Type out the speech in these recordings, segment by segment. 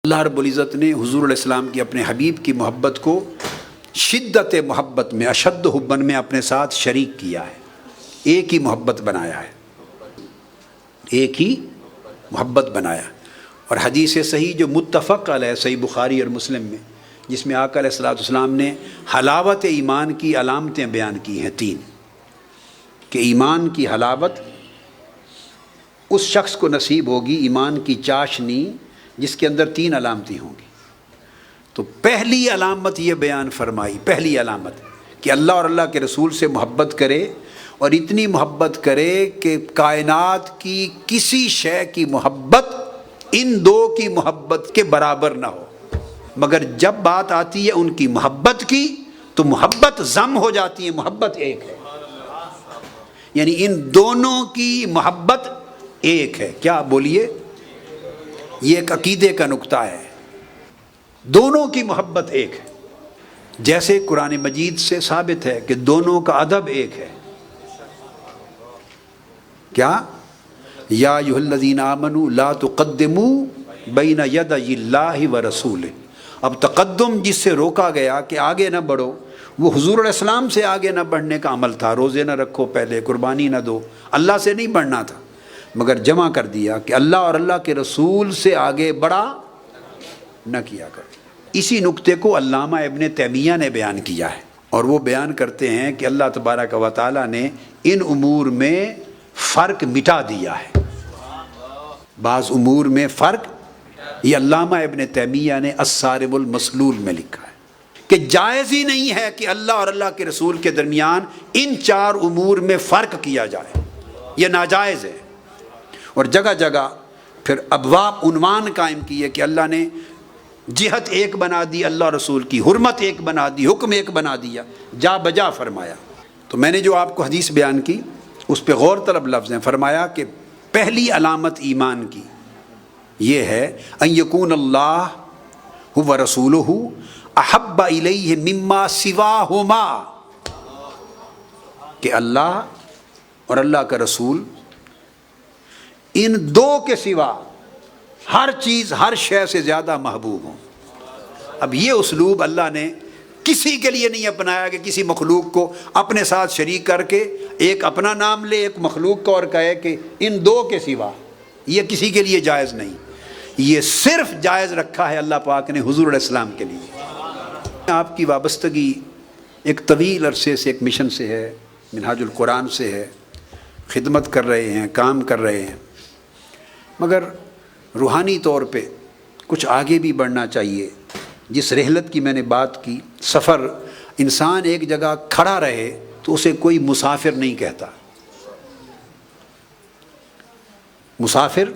اللہ رب العزت نے حضور علیہ السلام کی اپنے حبیب کی محبت کو شدت محبت میں اشد حبن میں اپنے ساتھ شریک کیا ہے، ایک ہی محبت بنایا ہے، ایک ہی محبت بنایا۔ اور حدیث صحیح جو متفق علیہ صحیح بخاری اور مسلم میں، جس میں آقا علیہ الصلوۃ والسلام نے حلاوت ایمان کی علامتیں بیان کی ہیں تین، کہ ایمان کی حلاوت اس شخص کو نصیب ہوگی، ایمان کی چاشنی جس کے اندر تین علامتیں ہوں گی۔ تو پہلی علامت یہ بیان فرمائی، پہلی علامت کہ اللہ اور اللہ کے رسول سے محبت کرے، اور اتنی محبت کرے کہ کائنات کی کسی شے کی محبت ان دو کی محبت کے برابر نہ ہو، مگر جب بات آتی ہے ان کی محبت کی تو محبت ضم ہو جاتی ہے، محبت ایک ہے، یعنی ان دونوں کی محبت ایک ہے۔ کیا بولیے؟ یہ ایک عقیدے کا نقطہ ہے، دونوں کی محبت ایک ہے، جیسے قرآن مجید سے ثابت ہے کہ دونوں کا ادب ایک ہے۔ کیا؟ یا ایھا الذین آمنوا لا تقدموا بین یدی اللہ ورسولہ۔ اب تقدم جس سے روکا گیا کہ آگے نہ بڑھو، وہ حضور علیہ السلام سے آگے نہ بڑھنے کا عمل تھا، روزے نہ رکھو، پہلے قربانی نہ دو، اللہ سے نہیں بڑھنا تھا، مگر جمع کر دیا کہ اللہ اور اللہ کے رسول سے آگے بڑھا نہ کیا کر۔ اسی نقطے کو علامہ ابن تیمیہ نے بیان کیا ہے، اور وہ بیان کرتے ہیں کہ اللہ تبارک و تعالیٰ نے ان امور میں فرق مٹا دیا ہے، بعض امور میں فرق، یہ علامہ ابن تیمیہ نے الصارم المسلول میں لکھا ہے کہ جائز ہی نہیں ہے کہ اللہ اور اللہ کے رسول کے درمیان ان چار امور میں فرق کیا جائے، یہ ناجائز ہے۔ اور جگہ جگہ پھر ابواب عنوان قائم کیے کہ اللہ نے جہت ایک بنا دی، اللہ رسول کی حرمت ایک بنا دی، حکم ایک بنا دیا، جا بجا فرمایا۔ تو میں نے جو آپ کو حدیث بیان کی اس پہ غور طلب لفظ ہیں، فرمایا کہ پہلی علامت ایمان کی یہ ہے ان یکون اللہ و رسولہ احب الیہ مما سواہما، کہ اللہ اور اللہ کا رسول ان دو کے سوا ہر چیز، ہر شے سے زیادہ محبوب ہوں۔ اب یہ اسلوب اللہ نے کسی کے لیے نہیں اپنایا کہ کسی مخلوق کو اپنے ساتھ شریک کر کے ایک اپنا نام لے، ایک مخلوق کا اور کہے کہ ان دو کے سوا، یہ کسی کے لیے جائز نہیں، یہ صرف جائز رکھا ہے اللہ پاک نے حضور علیہ السلام کے لیے۔ آپ کی وابستگی ایک طویل عرصے سے ایک مشن سے ہے، منہاج القرآن سے ہے، خدمت کر رہے ہیں، کام کر رہے ہیں، مگر روحانی طور پہ کچھ آگے بھی بڑھنا چاہیے۔ جس رحلت کی میں نے بات کی، سفر، انسان ایک جگہ کھڑا رہے تو اسے کوئی مسافر نہیں کہتا، مسافر،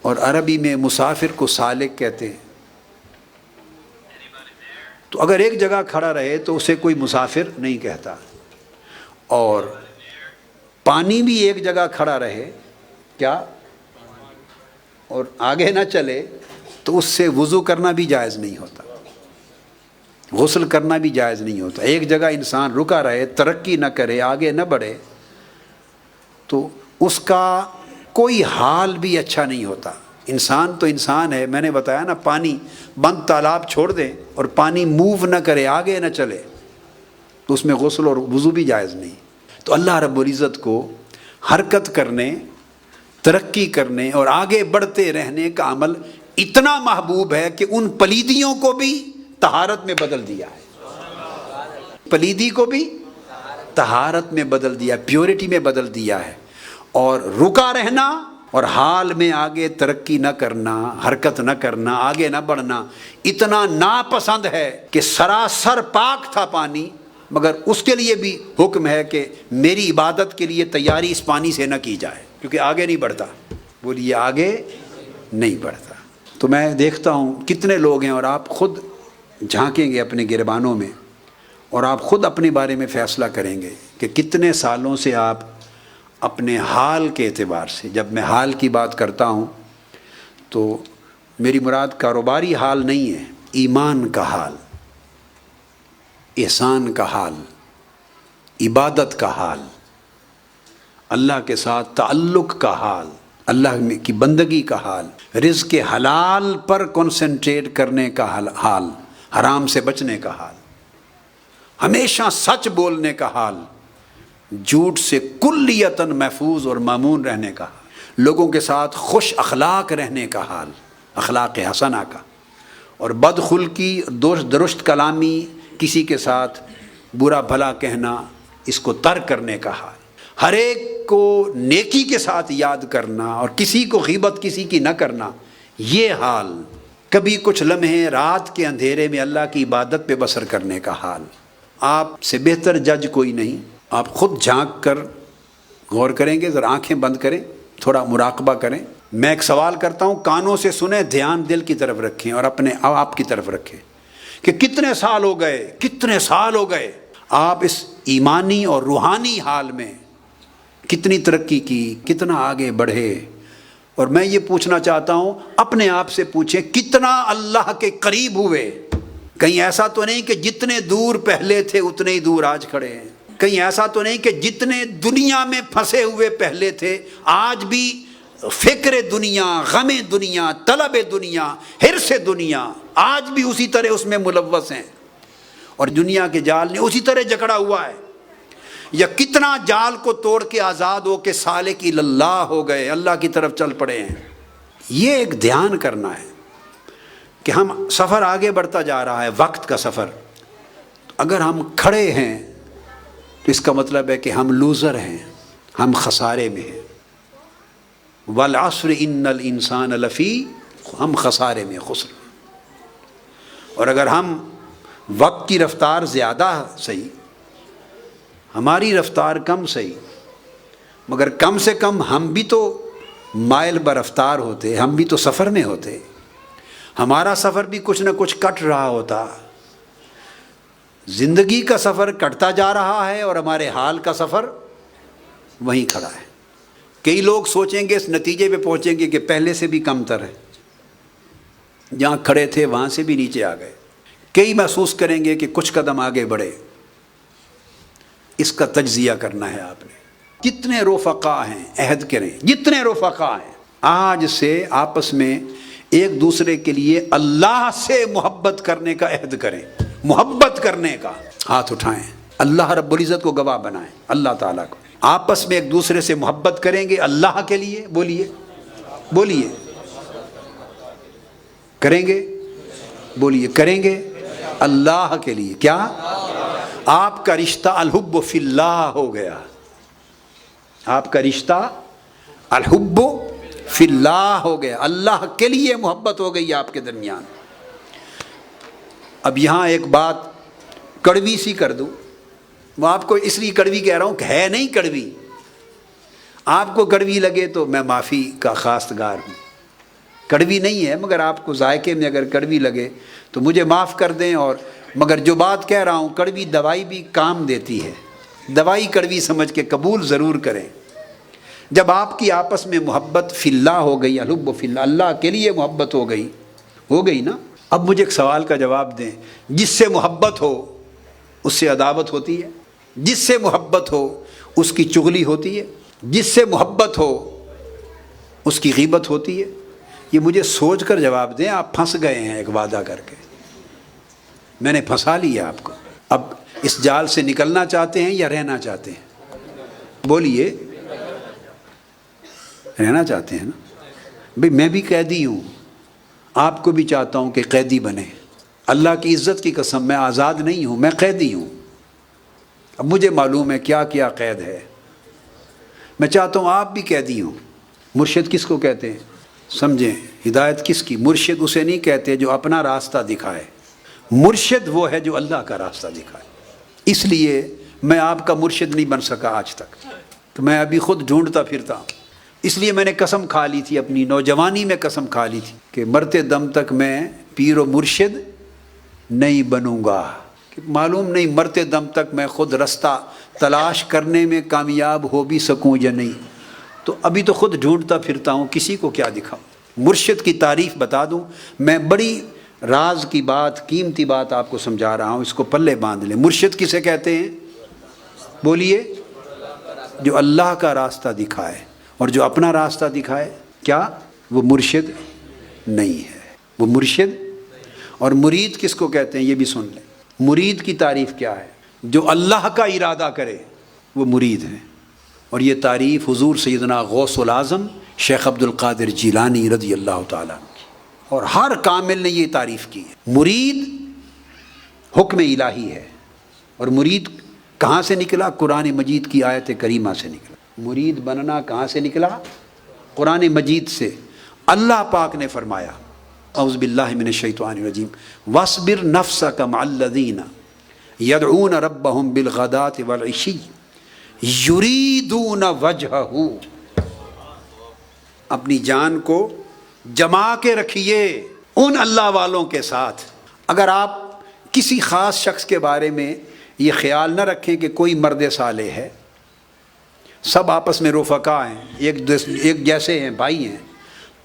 اور عربی میں مسافر کو سالک کہتے ہیں۔ تو اگر ایک جگہ کھڑا رہے تو اسے کوئی مسافر نہیں کہتا، اور پانی بھی ایک جگہ کھڑا رہے، کیا، اور آگے نہ چلے تو اس سے وضو کرنا بھی جائز نہیں ہوتا، غسل کرنا بھی جائز نہیں ہوتا۔ ایک جگہ انسان رکا رہے، ترقی نہ کرے، آگے نہ بڑھے، تو اس کا کوئی حال بھی اچھا نہیں ہوتا۔ انسان تو انسان ہے، میں نے بتایا نا، پانی بند تالاب چھوڑ دیں اور پانی موو نہ کرے، آگے نہ چلے، تو اس میں غسل اور وضو بھی جائز نہیں۔ تو اللہ رب العزت کو حرکت کرنے، ترقی کرنے اور آگے بڑھتے رہنے کا عمل اتنا محبوب ہے کہ ان پلیدیوں کو بھی طہارت میں بدل دیا ہے، پلیدی کو بھی طہارت میں بدل دیا، پیورٹی میں بدل دیا ہے۔ اور رکا رہنا اور حال میں آگے ترقی نہ کرنا، حرکت نہ کرنا، آگے نہ بڑھنا اتنا ناپسند ہے کہ سراسر پاک تھا پانی، مگر اس کے لیے بھی حکم ہے کہ میری عبادت کے لیے تیاری اس پانی سے نہ کی جائے، کیونکہ آگے نہیں بڑھتا، بولیے آگے نہیں بڑھتا۔ تو میں دیکھتا ہوں کتنے لوگ ہیں، اور آپ خود جھانکیں گے اپنے گریبانوں میں، اور آپ خود اپنے بارے میں فیصلہ کریں گے کہ کتنے سالوں سے آپ اپنے حال کے اعتبار سے، جب میں حال کی بات کرتا ہوں تو میری مراد کاروباری حال نہیں ہے، ایمان کا حال، احسان کا حال، عبادت کا حال، اللہ کے ساتھ تعلق کا حال، اللہ کی بندگی کا حال، رزق حلال پر کنسنٹریٹ کرنے کا حال، حرام سے بچنے کا حال، ہمیشہ سچ بولنے کا حال، جھوٹ سے کلیتاً محفوظ اور مامون رہنے کا حال، لوگوں کے ساتھ خوش اخلاق رہنے کا حال، اخلاق حسنہ کا، اور بدخلقی، درست کلامی، کسی کے ساتھ برا بھلا کہنا، اس کو ترک کرنے کا حال، ہر ایک کو نیکی کے ساتھ یاد کرنا اور کسی کو غیبت کسی کی نہ کرنا، یہ حال، کبھی کچھ لمحے رات کے اندھیرے میں اللہ کی عبادت پہ بسر کرنے کا حال۔ آپ سے بہتر جج کوئی نہیں، آپ خود جھانک کر غور کریں گے، ذرا آنکھیں بند کریں، تھوڑا مراقبہ کریں۔ میں ایک سوال کرتا ہوں، کانوں سے سنیں، دھیان دل کی طرف رکھیں اور اپنے آپ کی طرف رکھیں کہ کتنے سال ہو گئے آپ اس ایمانی اور روحانی حال میں کتنی ترقی کی، کتنا آگے بڑھے۔ اور میں یہ پوچھنا چاہتا ہوں، اپنے آپ سے پوچھیں کتنا اللہ کے قریب ہوئے۔ کہیں ایسا تو نہیں کہ جتنے دور پہلے تھے اتنے ہی دور آج کھڑے ہیں، کہیں ایسا تو نہیں کہ جتنے دنیا میں پھنسے ہوئے پہلے تھے آج بھی فکر دنیا، غم دنیا، طلب دنیا، حرص دنیا، آج بھی اسی طرح اس میں ملوث ہیں اور دنیا کے جال نے اسی طرح جکڑا ہوا ہے، یا کتنا جال کو توڑ کے آزاد ہو کے سالک اللہ ہو گئے، اللہ کی طرف چل پڑے ہیں۔ یہ ایک دھیان کرنا ہے کہ ہم سفر آگے بڑھتا جا رہا ہے، وقت کا سفر۔ اگر ہم کھڑے ہیں تو اس کا مطلب ہے کہ ہم لوزر ہیں، ہم خسارے میں ہیں۔ والعصر ان الانسان لفی، ہم خسارے میں، خسر۔ اور اگر ہم وقت کی رفتار زیادہ صحیح، ہماری رفتار کم صحیح، مگر کم سے کم ہم بھی تو مائل برفتار ہوتے، ہم بھی تو سفر میں ہوتے، ہمارا سفر بھی کچھ نہ کچھ کٹ رہا ہوتا۔ زندگی کا سفر کٹتا جا رہا ہے اور ہمارے حال کا سفر وہیں کھڑا ہے۔ کئی لوگ سوچیں گے، اس نتیجے پہ پہنچیں گے کہ پہلے سے بھی کم تر ہے، جہاں کھڑے تھے وہاں سے بھی نیچے آ گئے۔ کئی محسوس کریں گے کہ کچھ قدم آگے بڑھے۔ اس کا تجزیہ کرنا ہے آپ نے۔ جتنے رفقا ہیں عہد کریں، جتنے رفقا ہیں آج سے آپس میں ایک دوسرے کے لیے اللہ سے محبت کرنے کا عہد کریں، محبت کرنے کا۔ ہاتھ اٹھائیں، اللہ رب العزت کو گواہ بنائیں، اللہ تعالیٰ کو۔ آپس میں ایک دوسرے سے محبت کریں گے اللہ کے لیے، بولیے کریں گے، بولیے کریں گے اللہ کے لیے۔ کیا آپ کا رشتہ الحب فی اللہ ہو گیا، آپ کا رشتہ الحب فی اللہ ہو گیا، اللہ کے لیے محبت ہو گئی آپ کے درمیان۔ اب یہاں ایک بات کڑوی سی کر دوں، میں آپ کو اس لیے کڑوی کہہ رہا ہوں کہ ہے نہیں کڑوی، آپ کو کڑوی لگے تو میں معافی کا خواستگار ہوں، کڑوی نہیں ہے، مگر آپ کو ذائقے میں اگر کڑوی لگے تو مجھے معاف کر دیں۔ اور مگر جو بات کہہ رہا ہوں، کڑوی دوائی بھی کام دیتی ہے، دوائی کڑوی سمجھ کے قبول ضرور کریں۔ جب آپ کی آپس میں محبت فی اللہ ہو گئی، الحب فی اللہ، اللہ کے لیے محبت ہو گئی نا۔ اب مجھے ایک سوال کا جواب دیں، جس سے محبت ہو اس سے عداوت ہوتی ہے، جس سے محبت ہو اس کی چغلی ہوتی ہے، جس سے محبت ہو اس کی غیبت ہوتی ہے؟ یہ مجھے سوچ کر جواب دیں، آپ پھنس گئے ہیں ایک وعدہ کر کے، میں نے پھنسا لیا آپ کو۔ اب اس جال سے نکلنا چاہتے ہیں یا رہنا چاہتے ہیں؟ بولیے، رہنا چاہتے ہیں نا؟ بھئی میں بھی قیدی ہوں، آپ کو بھی چاہتا ہوں کہ قیدی بنے۔ اللہ کی عزت کی قسم، میں آزاد نہیں ہوں، میں قیدی ہوں۔ اب مجھے معلوم ہے کیا کیا قید ہے، میں چاہتا ہوں آپ بھی قیدی ہوں۔ مرشد کس کو کہتے ہیں؟ سمجھیں، ہدایت کس کی؟ مرشد اسے نہیں کہتے جو اپنا راستہ دکھائے، مرشد وہ ہے جو اللہ کا راستہ دکھائے۔ اس لیے میں آپ کا مرشد نہیں بن سکا آج تک، تو میں ابھی خود ڈھونڈتا پھرتا ہوں۔ اس لیے میں نے قسم کھا لی تھی، اپنی نوجوانی میں قسم کھا لی تھی کہ مرتے دم تک میں پیر و مرشد نہیں بنوں گا۔ کہ معلوم نہیں مرتے دم تک میں خود رستہ تلاش کرنے میں کامیاب ہو بھی سکوں یا نہیں، تو ابھی تو خود ڈھونڈتا پھرتا ہوں، کسی کو کیا دکھاؤں۔ مرشد کی تعریف بتا دوں، میں بڑی راز کی بات، قیمتی بات آپ کو سمجھا رہا ہوں، اس کو پلے باندھ لیں۔ مرشد کسے کہتے ہیں؟ بولیے، جو اللہ کا راستہ دکھائے، اور جو اپنا راستہ دکھائے کیا وہ مرشد نہیں ہے، وہ مرشد۔ اور مرید کس کو کہتے ہیں یہ بھی سن لیں، مرید کی تعریف کیا ہے؟ جو اللہ کا ارادہ کرے وہ مرید ہے۔ اور یہ تعریف حضور سیدنا غوث العظم شیخ عبد القادر جیلانی رضی اللہ تعالیٰ عنہ کی، اور ہر کامل نے یہ تعریف کی ہے۔ مرید حکم الہی ہے، اور مرید کہاں سے نکلا؟ قرآن مجید کی آیت کریمہ سے نکلا۔ مرید بننا کہاں سے نکلا؟ قرآن مجید سے۔ اللہ پاک نے فرمایا اعوذ باللہ من الشیطان الرجیم وَاصْبِرْ نَفْسَكَ مَعَ الَّذِينَ يَدْعُونَ رَبَّهُمْ بِالْغَدَاةِ وَالْعِشِيِّ يُرِيدُونَ وَجْهَهُ، اپنی جان کو جما کے رکھیے ان اللہ والوں کے ساتھ۔ اگر آپ کسی خاص شخص کے بارے میں یہ خیال نہ رکھیں کہ کوئی مرد صالح ہے، سب آپس میں رفقا ہیں، ایک جیسے ہیں، بھائی ہیں،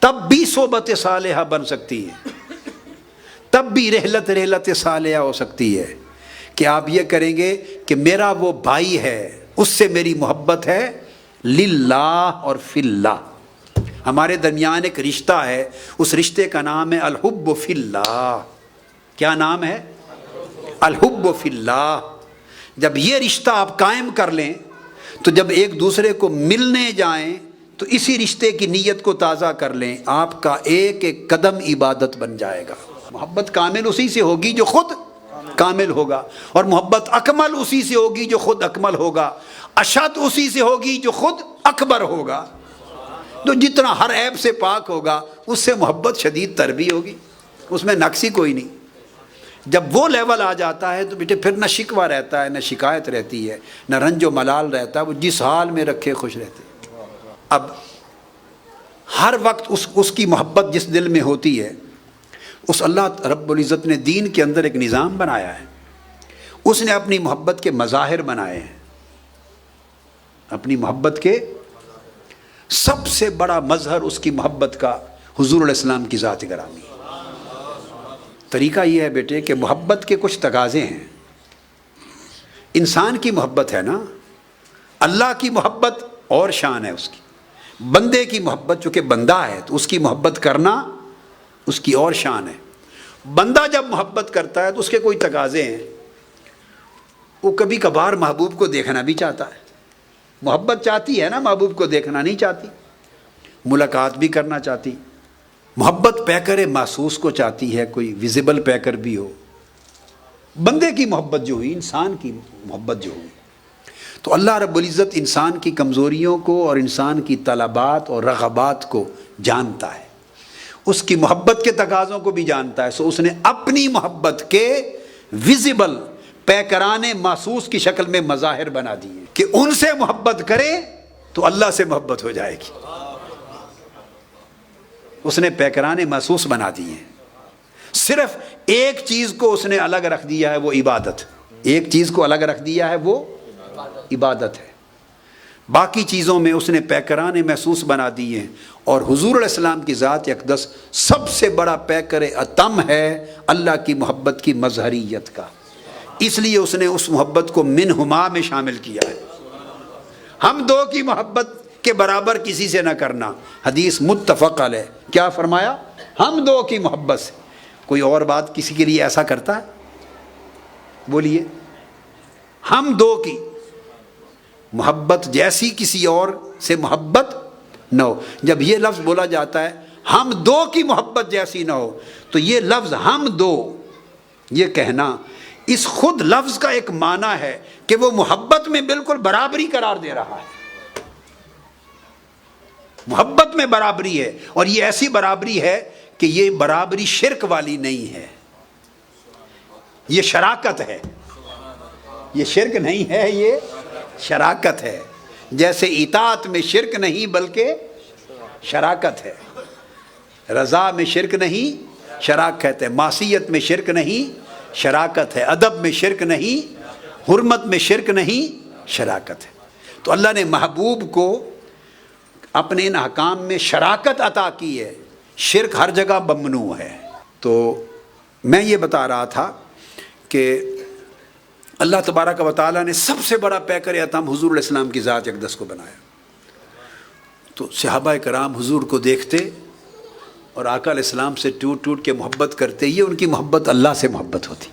تب بھی صحبت صالحہ بن سکتی ہے، تب بھی رحلت صالحہ ہو سکتی ہے کہ آپ یہ کریں گے کہ میرا وہ بھائی ہے، اس سے میری محبت ہے للہ اور فی اللہ۔ ہمارے درمیان ایک رشتہ ہے، اس رشتے کا نام ہے الحب فی اللہ۔ کیا نام ہے؟ الحب فی اللہ۔ جب یہ رشتہ آپ قائم کر لیں تو جب ایک دوسرے کو ملنے جائیں تو اسی رشتے کی نیت کو تازہ کر لیں، آپ کا ایک ایک قدم عبادت بن جائے گا۔ محبت کامل اسی سے ہوگی جو خود کامل ہوگا، اور محبت اکمل اسی سے ہوگی جو خود اکمل ہوگا، اشد اسی سے ہوگی جو خود اکبر ہوگا، جو جتنا ہر عیب سے پاک ہوگا اس سے محبت شدید تر بھی ہوگی، اس میں نقص ہی کوئی نہیں۔ جب وہ لیول آ جاتا ہے تو بیٹے پھر نہ شکوہ رہتا ہے، نہ شکایت رہتی ہے، نہ رنج و ملال رہتا ہے، وہ جس حال میں رکھے خوش رہتے ہیں۔ اب ہر وقت اس کی محبت جس دل میں ہوتی ہے، اس اللہ رب العزت نے دین کے اندر ایک نظام بنایا ہے، اس نے اپنی محبت کے مظاہر بنائے ہیں۔ اپنی محبت کے سب سے بڑا مظہر اس کی محبت کا حضور علیہ السلام کی ذات گرامی ہے۔ طریقہ یہ ہے بیٹے کہ محبت کے کچھ تقاضے ہیں۔ انسان کی محبت ہے نا، اللہ کی محبت اور شان ہے اس کی، بندے کی محبت چونکہ بندہ ہے تو اس کی محبت کرنا اس کی اور شان ہے۔ بندہ جب محبت کرتا ہے تو اس کے کوئی تقاضے ہیں، وہ کبھی کبھار محبوب کو دیکھنا بھی چاہتا ہے، محبت چاہتی ہے نا، محبوب کو دیکھنا نہیں چاہتی، ملاقات بھی کرنا چاہتی، محبت پیکر محسوس کو چاہتی ہے، کوئی ویزیبل پیکر بھی ہو۔ بندے کی محبت جو ہوئی، انسان کی محبت جو ہوئی، تو اللہ رب العزت انسان کی کمزوریوں کو اور انسان کی طلبات اور رغبات کو جانتا ہے، اس کی محبت کے تقاضوں کو بھی جانتا ہے، سو اس نے اپنی محبت کے ویزیبل پیکرانے محسوس کی شکل میں مظاہر بنا دیے کہ ان سے محبت کرے تو اللہ سے محبت ہو جائے گی۔ اس نے پیکرانے محسوس بنا دیے، صرف ایک چیز کو اس نے الگ رکھ دیا ہے، وہ عبادت۔ ایک چیز کو الگ رکھ دیا ہے، وہ عبادت ہے۔ باقی چیزوں میں اس نے پیکرانے محسوس بنا دیے، اور حضور علیہ السلام کی ذات اقدس سب سے بڑا پیکر اتم ہے اللہ کی محبت کی مظہریت کا، اس لیے اس نے اس محبت کو منہما میں شامل کیا ہے۔ ہم دو کی محبت کے برابر کسی سے نہ کرنا، حدیث متفق علیہ۔ کیا فرمایا؟ ہم دو کی محبت سے۔ کوئی اور بات کسی کے لیے ایسا کرتا ہے؟ بولیے، ہم دو کی محبت جیسی کسی اور سے محبت نہ ہو۔ جب یہ لفظ بولا جاتا ہے ہم دو کی محبت جیسی نہ ہو، تو یہ لفظ ہم دو، یہ کہنا اس خود لفظ کا ایک معنی ہے کہ وہ محبت میں بالکل برابری قرار دے رہا ہے۔ محبت میں برابری ہے، اور یہ ایسی برابری ہے کہ یہ برابری شرک والی نہیں ہے، یہ شراکت ہے، یہ شرک نہیں ہے، یہ شراکت ہے۔ جیسے اطاعت میں شرک نہیں بلکہ شراکت ہے، رضا میں شرک نہیں شراکت ہے، معصیت میں شرک نہیں شراکت ہے، ادب میں شرک نہیں، حرمت میں شرک نہیں شراکت ہے۔ تو اللہ نے محبوب کو اپنے ان احکام میں شراکت عطا کی ہے، شرک ہر جگہ ممنوع ہے۔ تو میں یہ بتا رہا تھا کہ اللہ تبارک و تعالیٰ نے سب سے بڑا پیکر اتم حضور علیہ السلام کی ذات اقدس کو بنایا، تو صحابہ کرام حضور کو دیکھتے اور آقا علیہ السلام سے ٹوٹ ٹوٹ کے محبت کرتے. یہ ان کی محبت اللہ سے محبت ہوتی.